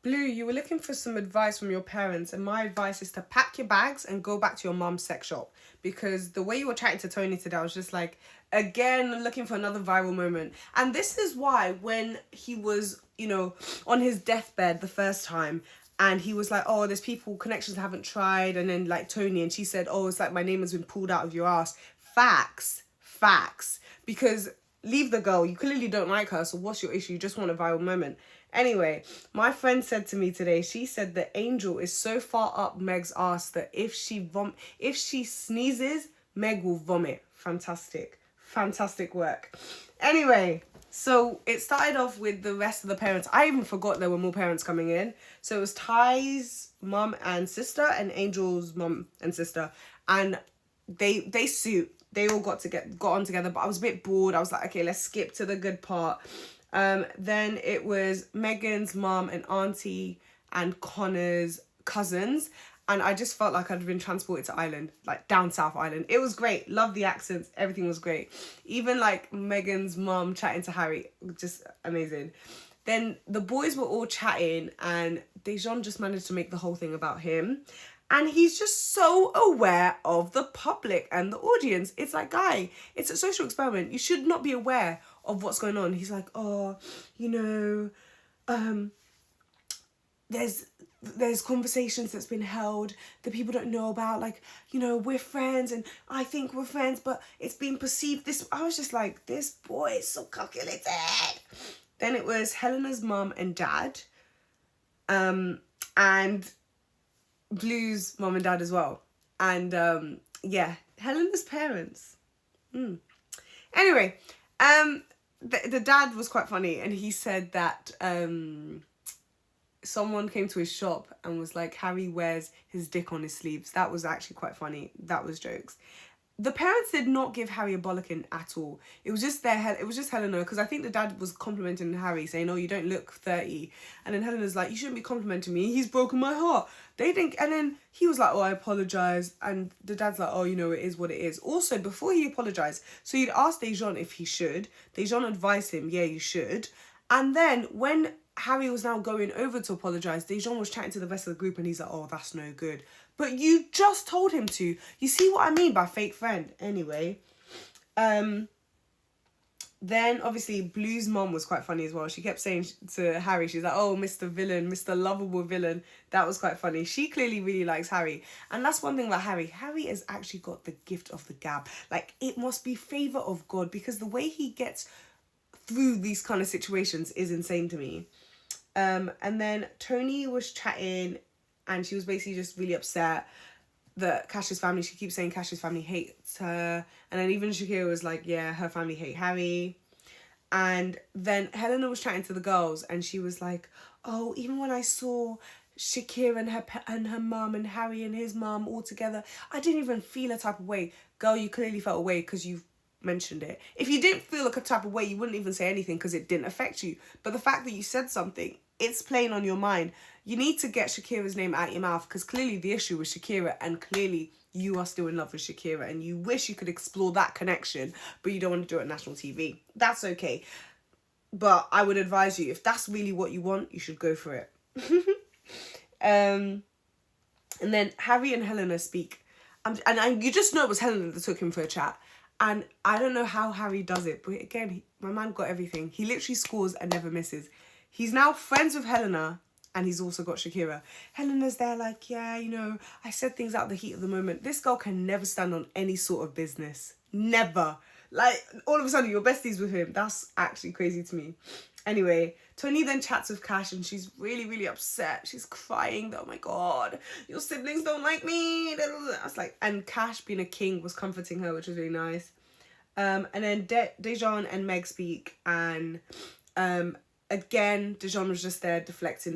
Blue, you were looking for some advice from your parents, and my advice is to pack your bags and go back to your mum's sex shop. Because the way you were chatting to Tony today, I was just like, again, looking for another viral moment. And this is why when he was, on his deathbed the first time, and he was like, oh, there's people, connections I haven't tried, and then like Tony, and she said, oh, it's like my name has been pulled out of your ass. Facts. Because leave the girl, you clearly don't like her, so what's your issue? You just want a viral moment. Anyway, my friend said to me today, she said the angel is so far up Meg's ass that if she sneezes, Meg will vomit. Fantastic work. Anyway, so it started off with the rest of the parents. I even forgot there were more parents coming in. So it was Ty's mum and sister and Angel's mum and sister, and they suit. They all got on together, but I was a bit bored. I was like, okay, let's skip to the good part. Then it was Megan's mum and auntie and Connor's cousins, and I just felt like I'd been transported to Ireland, like down South Ireland. It was great. Loved the accents. Everything was great. Even like Megan's mum chatting to Harry, just amazing. Then the boys were all chatting, and Dejan just managed to make the whole thing about him. And he's just so aware of the public and the audience. It's like, guy, it's a social experiment. You should not be aware of what's going on. He's like, oh, there's conversations that's been held that people don't know about. Like, we're friends and I think we're friends, but it's been perceived this. I was just like, this boy is so calculated. Then it was Helena's mum and dad. And Blue's mum and dad as well. And Helena's parents. Anyway, the dad was quite funny, and he said that someone came to his shop and was like, Harry wears his dick on his sleeves. That was actually quite funny. That was jokes. The parents did not give Harry a bollocking at all. It was just Helena, because I think the dad was complimenting Harry, saying, oh, you don't look 30. And then Helena's like, you shouldn't be complimenting me. He's broken my heart. They didn't. And then he was like, oh, I apologise. And the dad's like, oh, it is what it is. Also, before he apologised, so he'd asked Dejan if he should. Dejan advised him, yeah, you should. And then when Harry was now going over to apologise, Dejan was chatting to the rest of the group, and he's like, oh, that's no good. But you just told him to. You see what I mean by fake friend? Anyway. Then, obviously, Blue's mom was quite funny as well. She kept saying to Harry, she's like, oh, Mr. Villain, Mr. Lovable Villain. That was quite funny. She clearly really likes Harry. And that's one thing about Harry. Harry has actually got the gift of the gab. Like, it must be favour of God, because the way he gets through these kind of situations is insane to me. And then Tony was chatting, and she was basically just really upset that Cash's family, she keeps saying Cash's family hates her. And then even Shakira was like, yeah, her family hate Harry. And then Helena was chatting to the girls, and she was like, oh, even when I saw Shakira and her mum and Harry and his mum all together, I didn't even feel a type of way. Girl, you clearly felt a way because you've mentioned it. If you didn't feel like a type of way, you wouldn't even say anything because it didn't affect you. But the fact that you said something, it's playing on your mind. You need to get Shakira's name out your mouth, because clearly the issue was Shakira, and clearly you are still in love with Shakira, and you wish you could explore that connection, but you don't want to do it on national TV. That's okay. But I would advise you, if that's really what you want, you should go for it. And then Harry and Helena speak. And you just know it was Helena that took him for a chat. And I don't know how Harry does it, but again, my man got everything. He literally scores and never misses. He's now friends with Helena, and he's also got Shakira. Helena's there like, yeah, I said things out of the heat of the moment. This girl can never stand on any sort of business. Never. Like, all of a sudden, you're besties with him. That's actually crazy to me. Anyway, Tony then chats with Cash, and she's really, really upset. She's crying. Oh, my God. Your siblings don't like me. I was like, and Cash, being a king, was comforting her, which was really nice. And then Dejan and Meg speak, and again, Dejan was just there deflecting.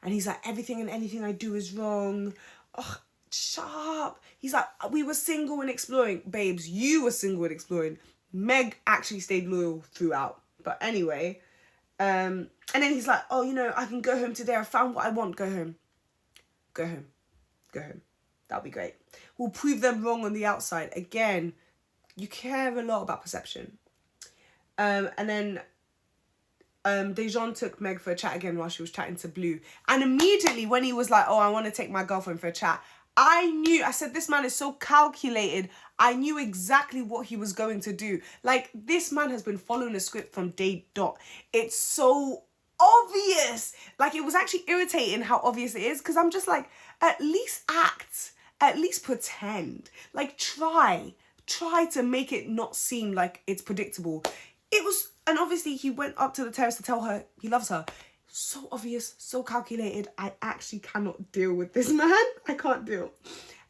And he's like, everything and anything I do is wrong. Oh, shut up. He's like, we were single and exploring. Babes, you were single and exploring. Meg actually stayed loyal throughout. But anyway, and then he's like, oh, I can go home today. I found what I want. Go home. That'll be great. We'll prove them wrong on the outside. Again, you care a lot about perception. And then Dejan took Meg for a chat again while she was chatting to Blue. And immediately when he was like, oh, I want to take my girlfriend for a chat, I said, this man is so calculated. I knew exactly what he was going to do. Like, this man has been following the script from day dot. It's so obvious. Like, it was actually irritating how obvious it is, because I'm just like, at least act. At least pretend. Like, try to make it not seem like it's predictable. It was, and obviously he went up to the terrace to tell her he loves her. So obvious, so calculated. I actually cannot deal with this man. I can't deal.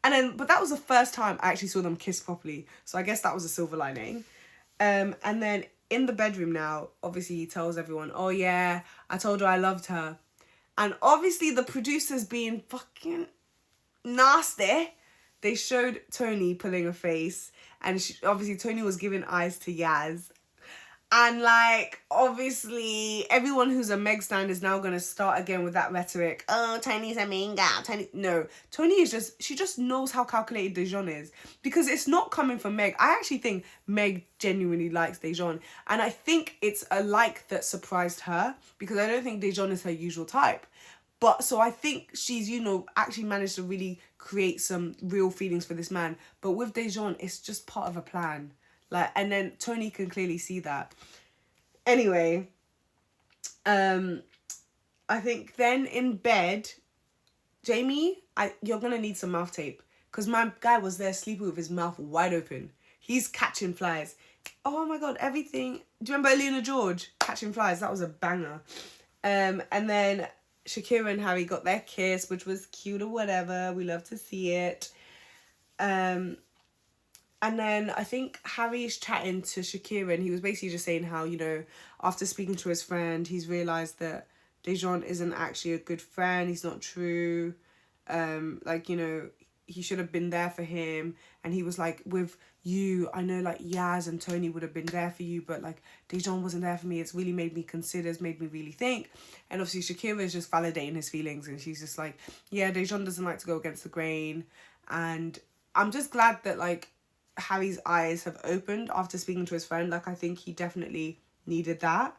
And then, but that was the first time I actually saw them kiss properly. So I guess that was a silver lining. And then in the bedroom now, obviously he tells everyone, oh yeah, I told her I loved her. And obviously the producers being fucking nasty, they showed Tony pulling a face. And obviously Tony was giving eyes to Yaz. And, like, obviously, everyone who's a Meg stan is now going to start again with that rhetoric. Oh, Tony's a mean guy. No, Tony is just, she just knows how calculated Dejan is. Because it's not coming from Meg. I actually think Meg genuinely likes Dejan. And I think it's a like that surprised her. Because I don't think Dejan is her usual type. But, so I think she's, you know, actually managed to really create some real feelings for this man. But with Dejan, it's just part of a plan. Like, and then Tony can clearly see that. Anyway, I think then in bed, Jamie, you're going to need some mouth tape. Because my guy was there sleeping with his mouth wide open. He's catching flies. Oh my God, everything. Do you remember Alina George catching flies? That was a banger. And then Shakira and Harry got their kiss, which was cute or whatever. We love to see it. And then I think Harry is chatting to Shakira and he was basically just saying how, you know, after speaking to his friend, he's realised that Dejan isn't actually a good friend. He's not true. Like, you know, he should have been there for him. And he was like, with you, I know like Yaz and Tony would have been there for you, but like Dejan wasn't there for me. It's really made me consider, it's made me really think. And obviously Shakira is just validating his feelings and she's just like, yeah, Dejan doesn't like to go against the grain. And I'm just glad that like Harry's eyes have opened after speaking to his friend. Like, I think he definitely needed that.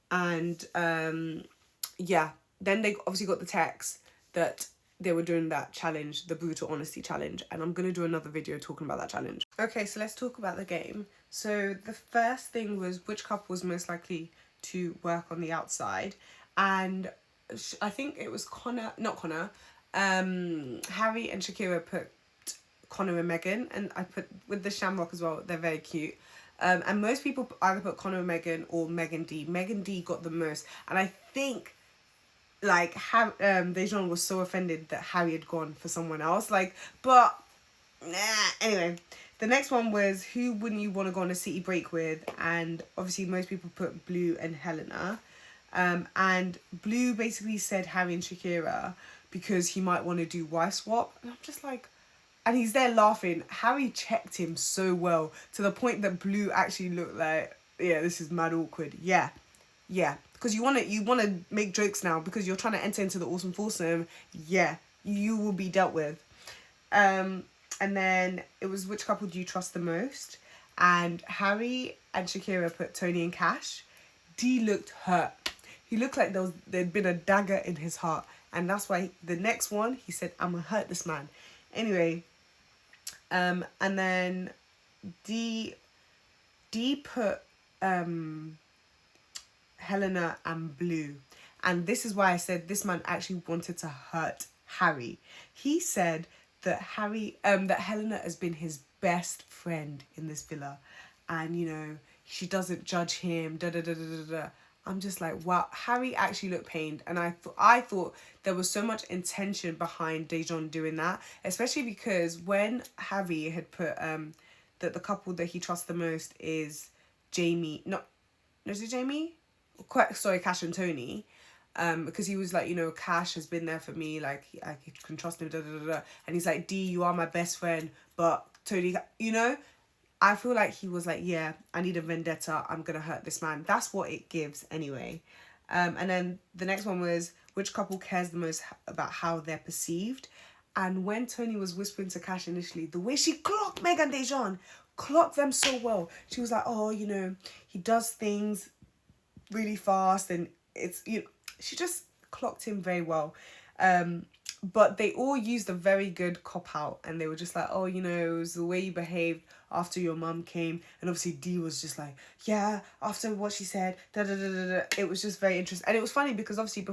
And yeah, then they obviously got the text that they were doing that challenge, the brutal honesty challenge, and I'm gonna do another video talking about that challenge. Okay, so let's talk about the game. So the first thing was which couple was most likely to work on the outside, and I think it was Harry and Shakira put Connor and Megan, and I put with the Shamrock as well. They're very cute. And most people either put Connor and Megan or Megan D. Megan D got the most, and I think like Dejan was so offended that Harry had gone for someone else. Like, but anyway, the next one was who wouldn't you want to go on a city break with, and obviously most people put Blue and Helena. And Blue basically said Harry and Shakira because he might want to do wife swap, and I'm just like. And he's there laughing. Harry checked him so well to the point that Blue actually looked like, yeah, this is mad awkward. Yeah. Because you wanna make jokes now because you're trying to enter into the awesome foursome. Yeah, you will be dealt with. And then it was which couple do you trust the most? And Harry and Shakira put Tony and Cash. D looked hurt. He looked like there'd been a dagger in his heart. And that's why the next one, he said, I'm gonna hurt this man. Anyway, and then D put Helena and Blue, and this is why I said this man actually wanted to hurt Harry. He said that that Helena has been his best friend in this villa, and you know she doesn't judge him. I'm just like, wow, Harry actually looked pained, and I thought there was so much intention behind Dejan doing that, especially because when Harry had put that the couple that he trusts the most is Jamie, is it Jamie? Sorry, Cash and Tony, because he was like, you know, Cash has been there for me, like I can trust him, and he's like, D, you are my best friend, but Tony, you know. I feel like he was like, yeah, I need a vendetta. I'm going to hurt this man. That's what it gives anyway. And then the next one was, which couple cares the most about how they're perceived? And when Tony was whispering to Cash initially, the way she clocked Meg and Dejan, clocked them so well. She was like, oh, you know, he does things really fast, and it's, you know, she just clocked him very well. But they all used a very good cop out, and they were just like, oh, you know, it was the way you behaved after your mum came. And obviously Dee was just like, yeah, after what she said, da da da da da. It was just very interesting. And it was funny because obviously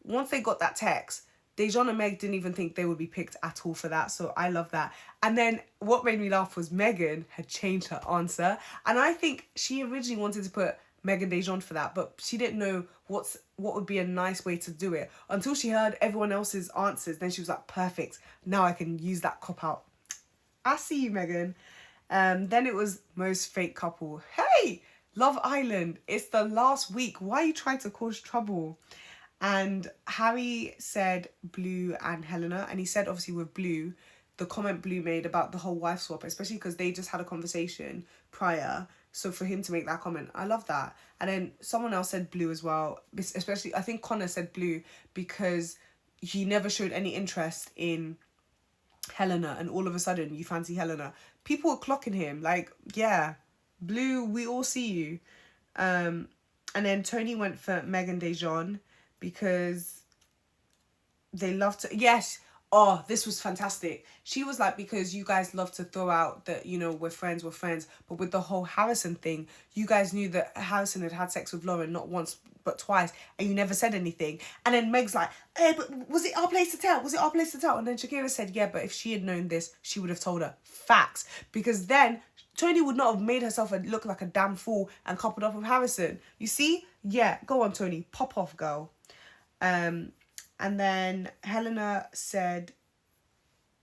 once they got that text, Dejan and Meg didn't even think they would be picked at all for that. So I love that. And then what made me laugh was Megan had changed her answer. And I think she originally wanted to put Megan Dejan for that, but she didn't know what would be a nice way to do it until she heard everyone else's answers. Then she was like, perfect, now I can use that cop out. I see you, Megan. Then it was most fake couple. Hey, Love Island, it's the last week, why are you trying to cause trouble? And Harry said Blue and Helena, and he said obviously with Blue, the comment Blue made about the whole wife swap, especially because they just had a conversation prior. So for him to make that comment, I love that. And then someone else said Blue as well, especially I think Connor said Blue because he never showed any interest in Helena, and all of a sudden you fancy Helena. People were clocking him like, yeah, Blue, we all see you. And then Tony went for Megan Dejan because they love to, yes. Oh, this was fantastic. She was like, because you guys love to throw out that, you know, we're friends. But with the whole Harrison thing, you guys knew that Harrison had had sex with Lauren not once, but twice. And you never said anything. And then Meg's like, hey, but was it our place to tell? Was it our place to tell? And then Shakira said, yeah, but if she had known this, she would have told her. Facts. Because then Tony would not have made herself look like a damn fool and coupled up with Harrison. You see? Yeah, go on, Tony. Pop off, girl. And then Helena said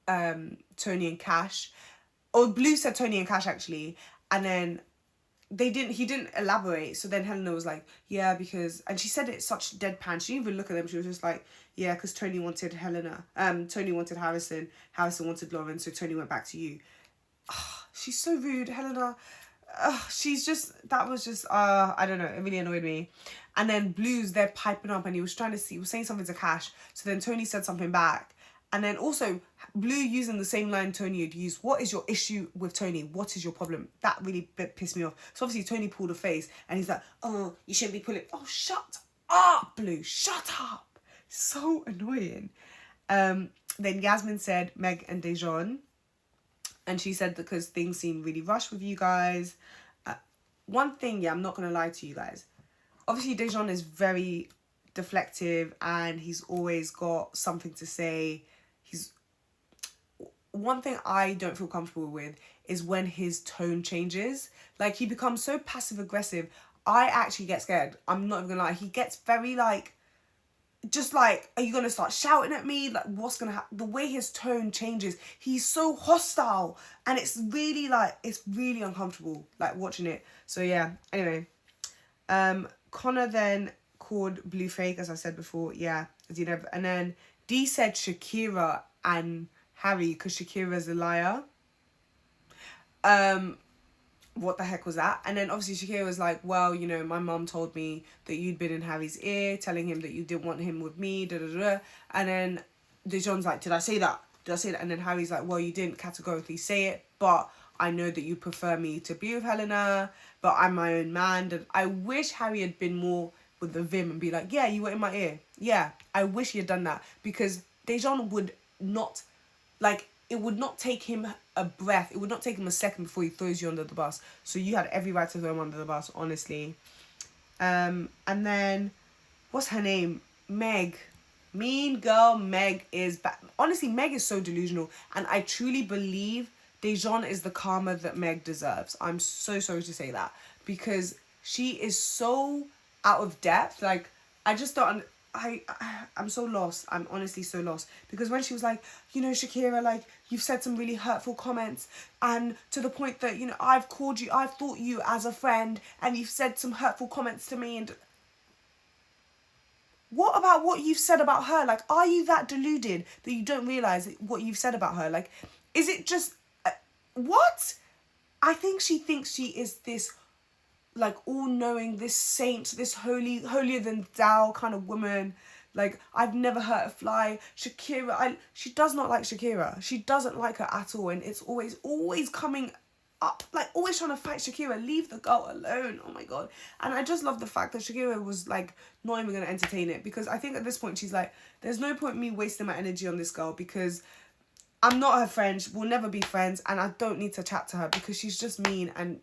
Tony and Cash. Or Blue said Tony and Cash, actually. And then he didn't elaborate. So then Helena was like, yeah, because... And she said it such deadpan. She didn't even look at them. She was just like, yeah, because Tony wanted Helena. Tony wanted Harrison. Harrison wanted Lauren. So Tony went back to you. Oh, she's so rude, Helena. She's just... That was just... I don't know. It really annoyed me. And then Blue's there piping up, and he was saying something to Cash. So then Tony said something back. And then also, Blue using the same line Tony had used. What is your issue with Tony? What is your problem? That really pissed me off. So obviously Tony pulled a face, and he's like, oh, you shouldn't be pulling... Oh, shut up, Blue. Shut up. So annoying. Then Yasmin said Meg and Dejan. And she said because things seem really rushed with you guys. One thing, yeah, I'm not going to lie to you guys. Obviously, Dejan is very deflective and he's always got something to say. One thing I don't feel comfortable with is when his tone changes. Like, he becomes so passive-aggressive. I actually get scared. I'm not even going to lie. He gets very, like... Just like, are you going to start shouting at me? Like, what's going to happen? The way his tone changes, he's so hostile. And it's really, like, it's really uncomfortable, like, watching it. So, yeah. Anyway. Connor then called Blue fake, as I said before. Yeah. And then Dee said Shakira and Harry, because Shakira's a liar. What the heck was that? And then obviously Shakira was like, well, you know, my mum told me that you'd been in Harry's ear, telling him that you didn't want him with me, da da da. And then Dejan's like, did I say that? Did I say that? And then Harry's like, well, you didn't categorically say it, but I know that you prefer me to be with Helena, but I'm my own man. And I wish Harry had been more with the vim and be like, yeah, you were in my ear. Yeah, I wish he had done that, because Dejan would not, like, it would not take him a breath. It would not take him a second before he throws you under the bus. So you had every right to throw him under the bus, honestly. And then, what's her name? Meg. Mean girl Meg is back. Honestly, Meg is so delusional. And I truly believe Dejan is the karma that Meg deserves. I'm so sorry to say that. Because she is so out of depth. Like, I just don't... I'm so lost. I'm honestly so lost. Because when she was like, you know, Shakira, like, you've said some really hurtful comments, and to the point that, you know, I've thought you as a friend, and you've said some hurtful comments to me, and what about what you've said about her? Like, are you that deluded that you don't realise what you've said about her? Like, is it just... what? I think she thinks she is this, like, all-knowing, this saint, this holier-than-thou kind of woman. Like, I've never hurt a fly. Shakira, she does not like Shakira. She doesn't like her at all. And it's always coming like always trying to fight Shakira. Leave the girl alone. Oh my God. And I just love the fact that Shakira was like not even going to entertain it, because I think at this point she's like, there's no point me wasting my energy on this girl because I'm not her friend, we'll never be friends, and I don't need to chat to her because she's just mean and